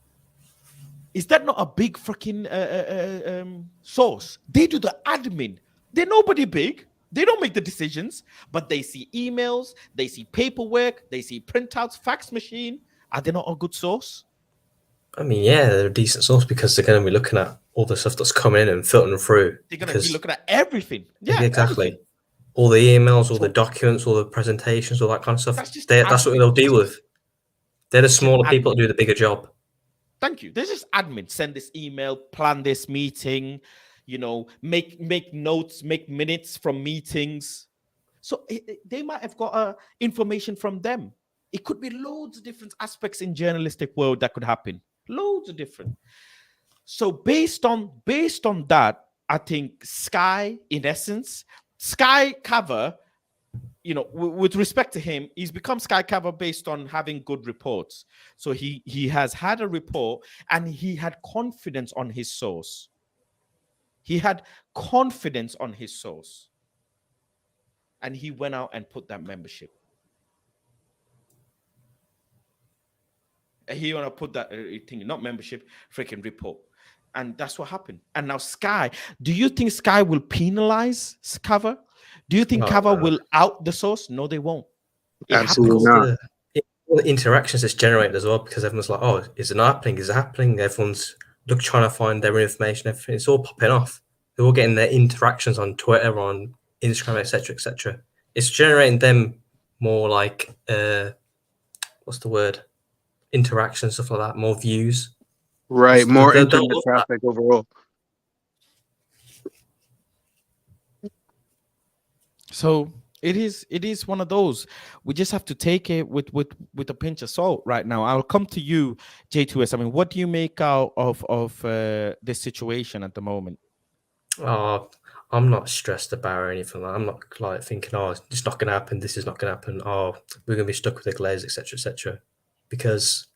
Is that not a big freaking source? They do the admin. They're nobody big. They don't make the decisions, but they see emails, they see paperwork, they see printouts, fax machine. Are they not a good source? I mean, yeah, they're a decent source because they're going to be looking at all the stuff that's coming in and filtering through. They're going to be looking at everything. Yeah, exactly. Everything. All the emails, all the documents, all the presentations, all that kind of stuff. That's what they'll deal with. They're the smaller people that do the bigger job. Thank you. There's just admin. Send this email, plan this meeting, make notes, make minutes from meetings. So they might have got information from them. It could be loads of different aspects in journalistic world that could happen. Loads of different. So based on that, I think Sky, in essence, Sky Cover, with respect to him, he's become Sky Cover based on having good reports. So he has had a report and he had confidence on his source. He had confidence on his source. And he went out and put that membership. And he want to put that thing, not membership, freaking report. And that's what happened. And now Sky, do you think Sky will penalize Cover? Do you think Cover will out the source? No, they won't. Absolutely not. All the interactions it's generated as well, because everyone's like, oh, is it happening? Is it happening? Everyone's trying to find their information, everything. It's all popping off. They're all getting their interactions on Twitter, on Instagram, etc., etc. It's generating them more like what's the word? Interactions, stuff like that, more views. Right, more internet traffic overall. So it is one of those. We just have to take it with a pinch of salt right now. I'll come to you, J2S. I mean, what do you make out of this situation at the moment? I'm not stressed about or anything. I'm not like thinking, oh, it's not going to happen. This is not going to happen. Oh, we're going to be stuck with the Glazers, etc., etc. Because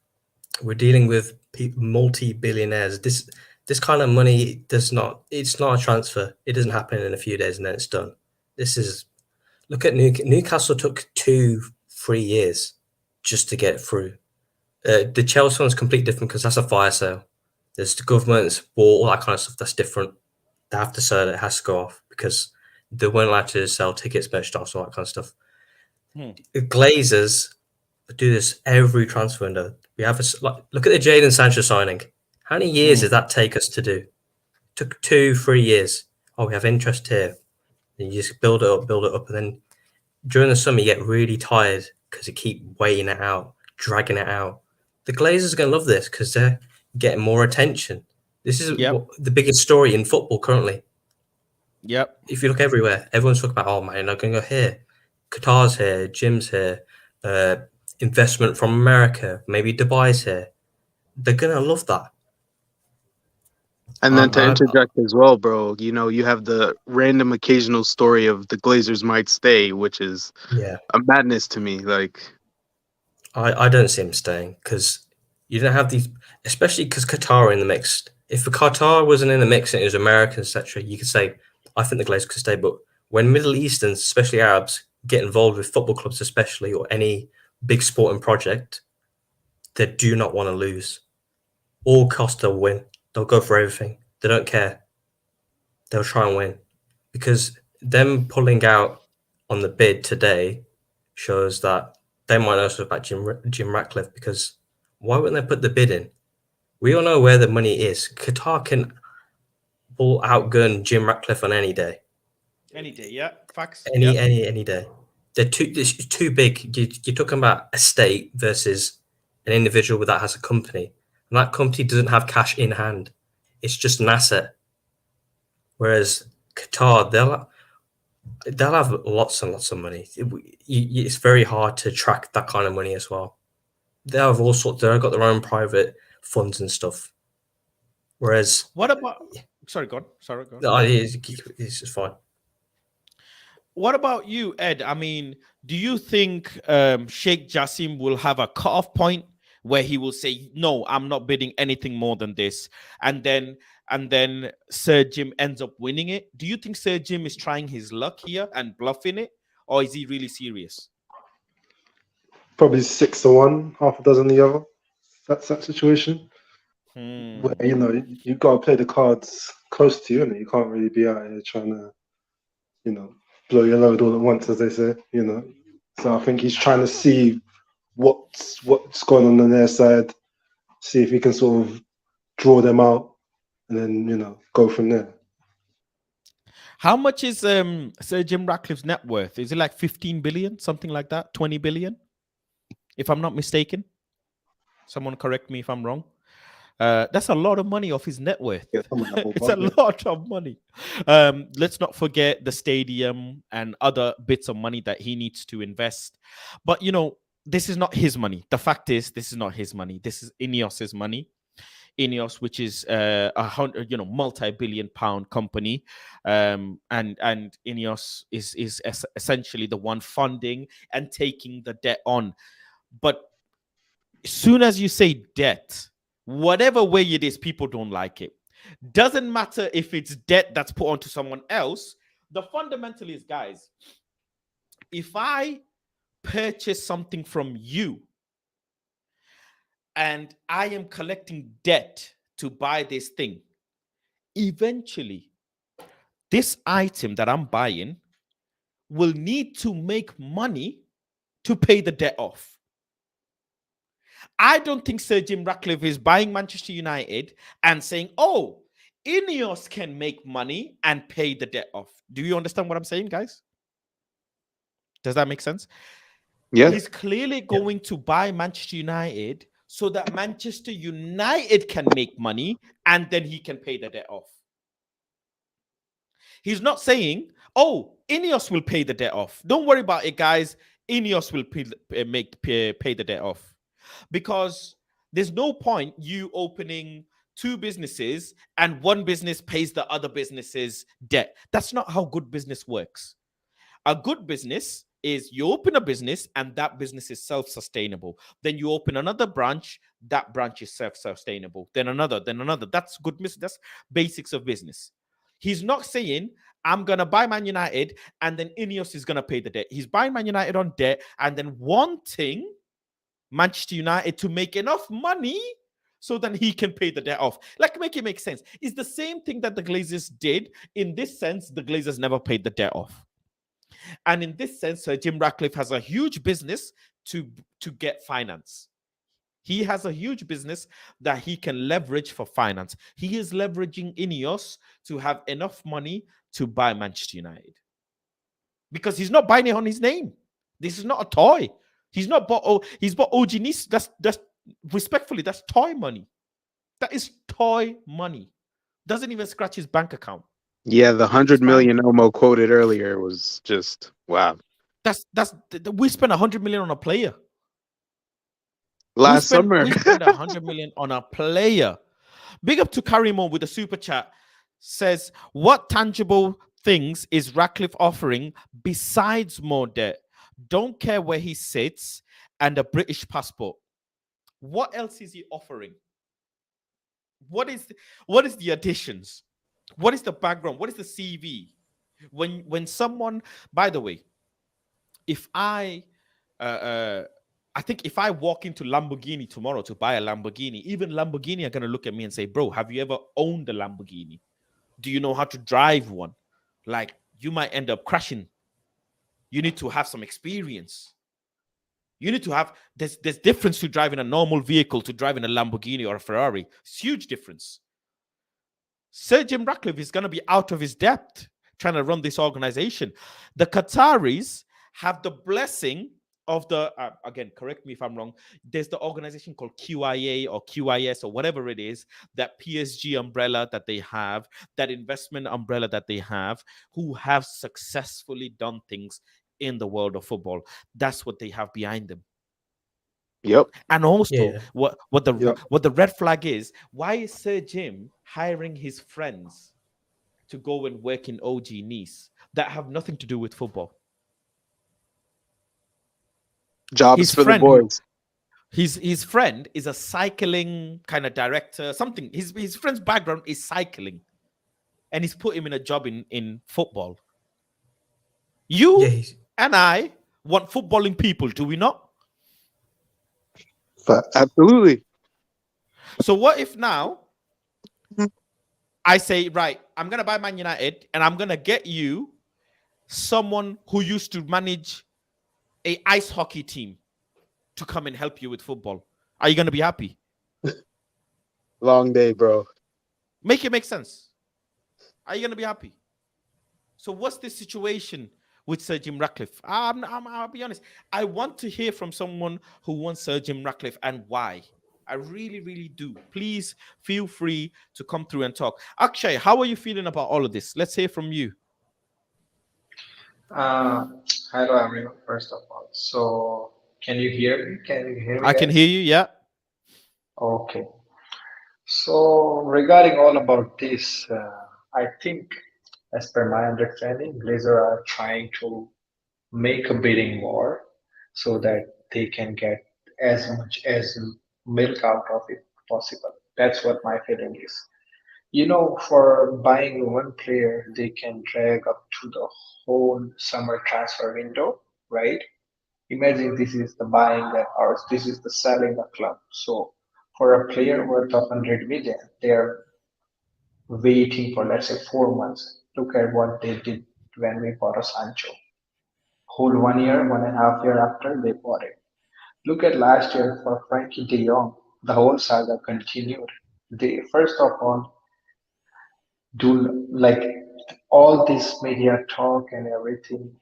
we're dealing with multi-billionaires. This kind of money it's not a transfer. It doesn't happen in a few days and then it's done. Look at Newcastle took 2-3 years just to get through. The Chelsea one's completely different because that's a fire sale. There's the government's bought all that kind of stuff. That's different. They have to sell it. It has to go off because they weren't allowed to sell tickets, merchandise, all that kind of stuff. The Glazers do this every transfer window. We have look at the Jadon Sancho signing. How many years did that take us to do? It took 2-3 years. Oh, we have interest here. And you just build it up, and then during the summer you get really tired because you keep waiting it out, dragging it out. The Glazers are going to love this because they're getting more attention. This is the biggest story in football currently. Yep. If you look everywhere, everyone's talking about, oh man, I'm going to go here. Qatar's here, Jim's here, investment from America, maybe Dubai's here. They're going to love that. And then to interject as well, bro, you know, you have the random occasional story of the Glazers might stay, which is a madness to me. Like, I don't see him staying because you don't have these, especially because Qatar are in the mix. If the Qatar wasn't in the mix and it was American, etc., you could say, I think the Glazers could stay. But when Middle Easterns, especially Arabs, get involved with football clubs, especially, or any big sporting project, they do not want to lose. All costs they'll win. They'll go for everything. They don't care. They'll try and win. Because them pulling out on the bid today shows that they might know something about Jim Ratcliffe, because why wouldn't they put the bid in? We all know where the money is. Qatar can outgun Jim Ratcliffe on any day. Any day, yeah. Facts. Any day. It's too big. You're talking about a state versus an individual that has a company. And that company doesn't have cash in hand. It's just an asset. Whereas Qatar, they'll have lots and lots of money. It's very hard to track that kind of money as well. They have all sorts. They've got their own private funds and stuff. Whereas, what about? Sorry, go on. No, it's just fine. What about you, Ed? I mean, do you think Skeikh Jassim will have a cutoff point where he will say, "No, I'm not bidding anything more than this," and then Sir Jim ends up winning it? Do you think Sir Jim is trying his luck here and bluffing it, or is he really serious? Probably 6 to 1, half a dozen the other. That's that situation. Where, you know, you've got to play the cards close to you, and you can't really be out here trying to, you know, blow your load all at once, as they say, you know. So I think he's trying to see what's going on their side, see if he can sort of draw them out, and then, you know, go from there. How much is Sir Jim Ratcliffe's net worth? Is it like 15 billion, something like that? 20 billion? If I'm not mistaken. Someone correct me if I'm wrong. That's a lot of money off his net worth. Yeah, it's a lot of money. Let's not forget the stadium and other bits of money that he needs to invest. But, you know, this is not his money. The fact is, this is not his money. This is Ineos's money. Ineos, which is a multi-billion-pound company, and Ineos is essentially the one funding and taking the debt on. But as soon as you say debt, whatever way it is, people don't like it. Doesn't matter if it's debt that's put onto someone else. The fundamental is, guys, if I purchase something from you and I am collecting debt to buy this thing, eventually this item that I'm buying will need to make money to pay the debt off. I don't think Sir Jim Ratcliffe is buying Manchester United and saying, oh, Ineos can make money and pay the debt off. Do you understand what I'm saying, guys? Does that make sense? Yeah. He's clearly going to buy Manchester United so that Manchester United can make money and then he can pay the debt off. He's not saying, oh, Ineos will pay the debt off. Don't worry about it, guys. Ineos will pay the debt off. Because there's no point you opening two businesses and one business pays the other business's debt. That's not how good business works. A good business is you open a business and that business is self-sustainable. Then you open another branch, that branch is self-sustainable. Then another. That's good business. That's basics of business. He's not saying, I'm going to buy Man United and then Ineos is going to pay the debt. He's buying Man United on debt and then wanting Manchester United to make enough money so that he can pay the debt off. Like, make it make sense. It's the same thing that the Glazers did. In this sense, the Glazers never paid the debt off. And in this sense, Sir Jim Ratcliffe has a huge business to get finance. He has a huge business that he can leverage for finance. He is leveraging Ineos to have enough money to buy Manchester United. Because he's not buying it on his name. This is not a toy. He's not bought. He's bought OG Nice. That's respectfully, that's toy money. That is toy money. Doesn't even scratch his bank account. Yeah, the 100 million Omo quoted earlier was just wow. We spent 100 million on a player. Last summer. We spent 100 million on a player. Big up to Karimo with the super chat. Says, what tangible things is Ratcliffe offering besides more debt? Don't care where he sits and a British passport. What else is he offering? What is the additions? What is the background? What is the CV? When someone, by the way, if I think if I walk into Lamborghini tomorrow to buy a Lamborghini, even Lamborghini are going to look at me and say, bro, have you ever owned a Lamborghini? Do you know how to drive one? Like, you might end up crashing. You need to have some experience. You need to have, there's difference to driving a normal vehicle to driving a Lamborghini or a Ferrari. It's huge difference. Sir Jim Ratcliffe is going to be out of his depth trying to run this organization. The Qataris have the blessing of the, again, correct me if I'm wrong, there's the organization called QIA or QIS or whatever it is, that PSG umbrella that they have, that investment umbrella that they have, who have successfully done things in the world of football. That's what they have behind them. Yep. And also, what the red flag is, why is Sir Jim hiring his friends to go and work in OG Nice that have nothing to do with football? Jobs for the boys. His friend is a cycling kind of director, something. His friend's background is cycling, and he's put him in a job in football. You and I want footballing people, do we not? Absolutely. So what if now I say, right, I'm going to buy Man United and I'm going to get you someone who used to manage a ice hockey team to come and help you with football. Are you going to be happy? Long day, bro. Make it make sense. Are you going to be happy? So what's the situation with Sir Jim Ratcliffe? I'll be honest. I want to hear from someone who wants Sir Jim Ratcliffe and why. I really, really do. Please feel free to come through and talk. Akshay, how are you feeling about all of this? Let's hear from you. Hello, everyone, first of all. So, can you hear me? I can hear you, yeah. Okay. So, regarding all about this, I think, as per my understanding, Glazer are trying to make a bidding war so that they can get as much as milk out of it possible. That's what my feeling is. You know, for buying one player, they can drag up to the whole summer transfer window, right? Imagine this is the buying or this is the selling a club. So for a player worth of 100 million, they're waiting for, let's say, 4 months. Look at what they did when we bought a Sancho. Whole 1 year, 1.5 year after they bought it. Look at last year for Frankie de Jong. The whole saga continued. They first of all do like all this media talk and everything.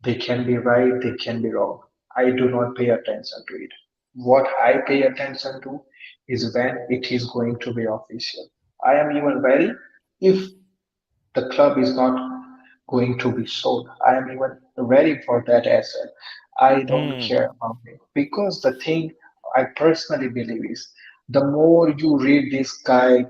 They can be right, they can be wrong. I do not pay attention to it. What I pay attention to is when it is going to be official. I am even ready if the club is not going to be sold. I am even ready for that asset. I don't Hmm. care about it because the thing I personally believe is the more you read this guy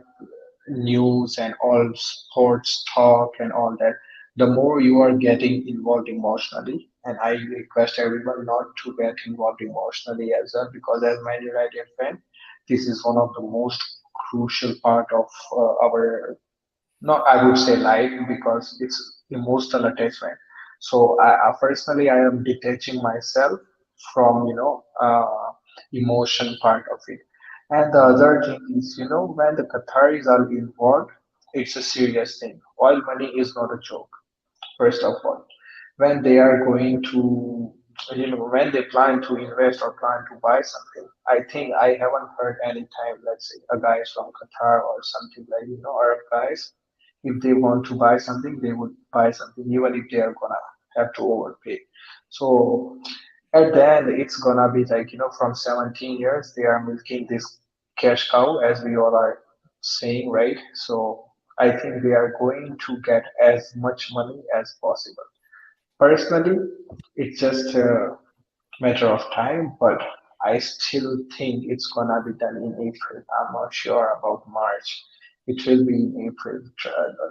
news and all sports talk and all that, the more you are getting involved emotionally. And I request everyone not to get involved emotionally as well, because as my United fan, this is one of the most crucial part of our, no, I would say life, because it's emotional attachment. So I personally, I am detaching myself from, emotion part of it. And the other thing is, when the Qataris are involved, it's a serious thing. Oil money is not a joke, first of all. When they are going to, when they plan to invest or plan to buy something, I think I haven't heard any time, let's say, a guys from Qatar or something like, Arab guys, if they want to buy something, they would buy something, even if they are gonna have to overpay. So at the end, it's gonna be like, from 17 years, they are milking this cash cow, as we all are saying, right? So I think they are going to get as much money as possible. Personally, it's just a matter of time, but I still think it's gonna be done in April. I'm not sure about March. It will be in April,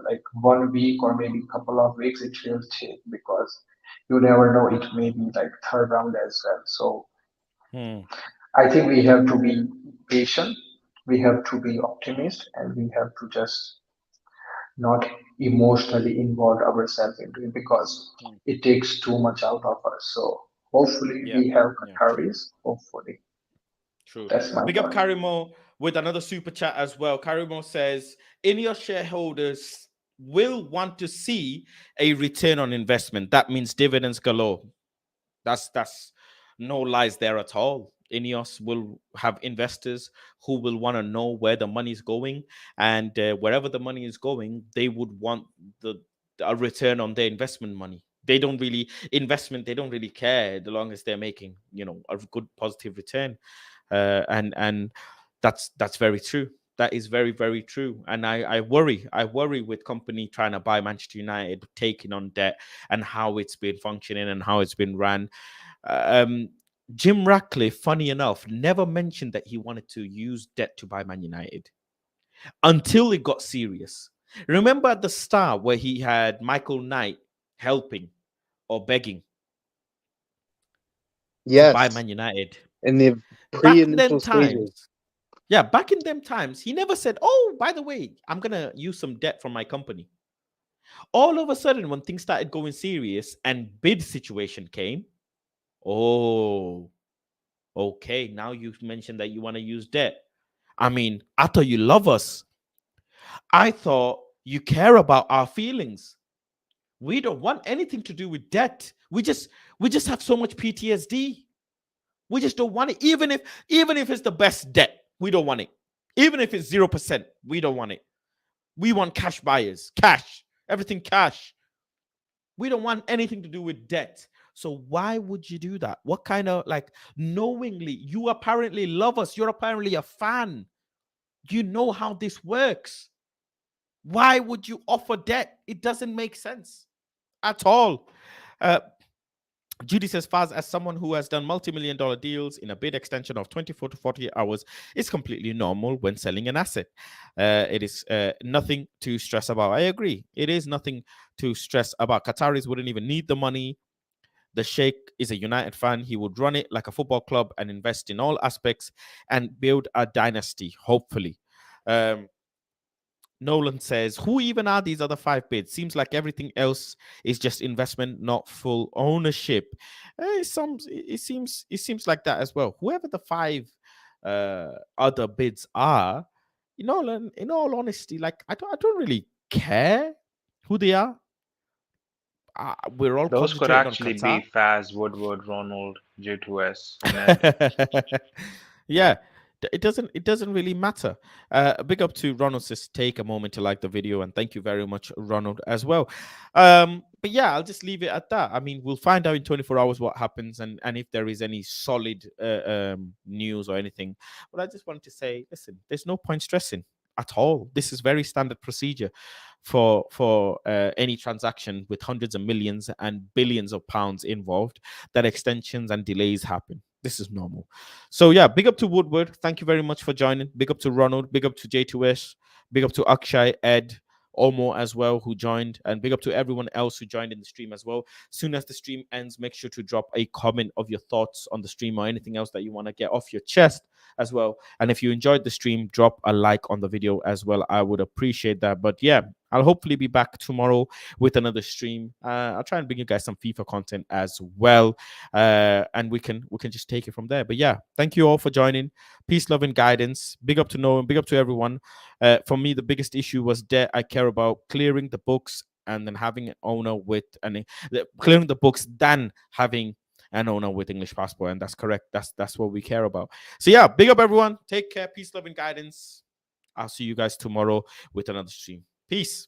like 1 week or maybe a couple of weeks. It will take, because you never know. It may be like third round as well. So Hmm. I think we have to be patient. We have to be optimist, and we have to just not emotionally involve ourselves into it, because Hmm. it takes too much out of us. So hopefully Yeah. we have Yeah. True. Qataris. Hopefully, True. that's my Big up point. Karimo with another super chat as well. Karimo says, in your shareholders will want to see a return on investment. That means dividends galore. That's no lies there at all. Ineos will have investors who will want to know where the money is going, and wherever the money is going, they would want the a return on their investment money. They don't really investment. They don't really care the long as they're making a good positive return, and that's very true. That is very, very true. And I worry with company trying to buy Manchester United, taking on debt, and how it's been functioning and how it's been ran. um, Jim Ratcliffe, funny enough, never mentioned that he wanted to use debt to buy Man United until it got serious. Remember at the start where he had Michael Knight helping or begging to buy Yes, Man United. in the Back in them pre-initial stages. times, yeah, back in them times, he never said, "Oh, by the way, I'm gonna use some debt from my company." All of a sudden, when things started going serious and bid situation came, oh, okay, now you've mentioned that you want to use debt. I mean, I thought you love us. I thought you care about our feelings. We don't want anything to do with debt. We just have so much PTSD. We just don't want it. Even if it's the best debt, we don't want it. Even if it's 0%, we don't want it. We want cash buyers, cash, everything cash. We don't want anything to do with debt. So why would you do that? What kind of, like, knowingly, you apparently love us. You're apparently a fan. You know how this works. Why would you offer debt? It doesn't make sense at all. Uh, Judy says, Faz, as someone who has done multi-million dollar deals in a bid extension of 24 to 48 hours, is completely normal when selling an asset. It is nothing to stress about. I agree. It is nothing to stress about. Qataris wouldn't even need the money. The Sheikh is a United fan. He would run it like a football club and invest in all aspects and build a dynasty, hopefully. Um, Nolan says, who even are these other five bids? Seems like everything else is just investment, not full ownership. It seems like that as well. Whoever the five other bids are, in all honesty, like I don't really care who they are. We're all Those could concentrating on actually be Qatar. Faz, Woodward, Ronald, J2S, Ned. Yeah, it doesn't really matter. Big up to Ronald, says take a moment to like the video, and thank you very much, Ronald, as well. But yeah, I'll just leave it at that. I mean, we'll find out in 24 hours what happens, and if there is any solid news or anything. But I just wanted to say, listen, there's no point stressing at all. This is very standard procedure for any transaction with hundreds of millions and billions of pounds involved, that extensions and delays happen. This is normal. So yeah, big up to Woodward. Thank you very much for joining. Big up to Ronald. Big up to J2S. Big up to Akshay, Ed, Omo as well, who joined, and big up to everyone else who joined in the stream as well. Soon as the stream ends, make sure to drop a comment of your thoughts on the stream or anything else that you want to get off your chest as well. And if you enjoyed the stream, drop a like on the video as well. I would appreciate that. But yeah, I'll hopefully be back tomorrow with another stream. I'll try and bring you guys some FIFA content as well, and we can just take it from there. But yeah, thank you all for joining. Peace, love, and guidance. Big up to Noah. Big up to everyone. For me, the biggest issue was debt. I care about clearing the books and then having an owner with clearing the books than having an owner with English passport, and that's correct. That's what we care about. So yeah, big up everyone. Take care. Peace, love, and guidance. I'll see you guys tomorrow with another stream. Peace.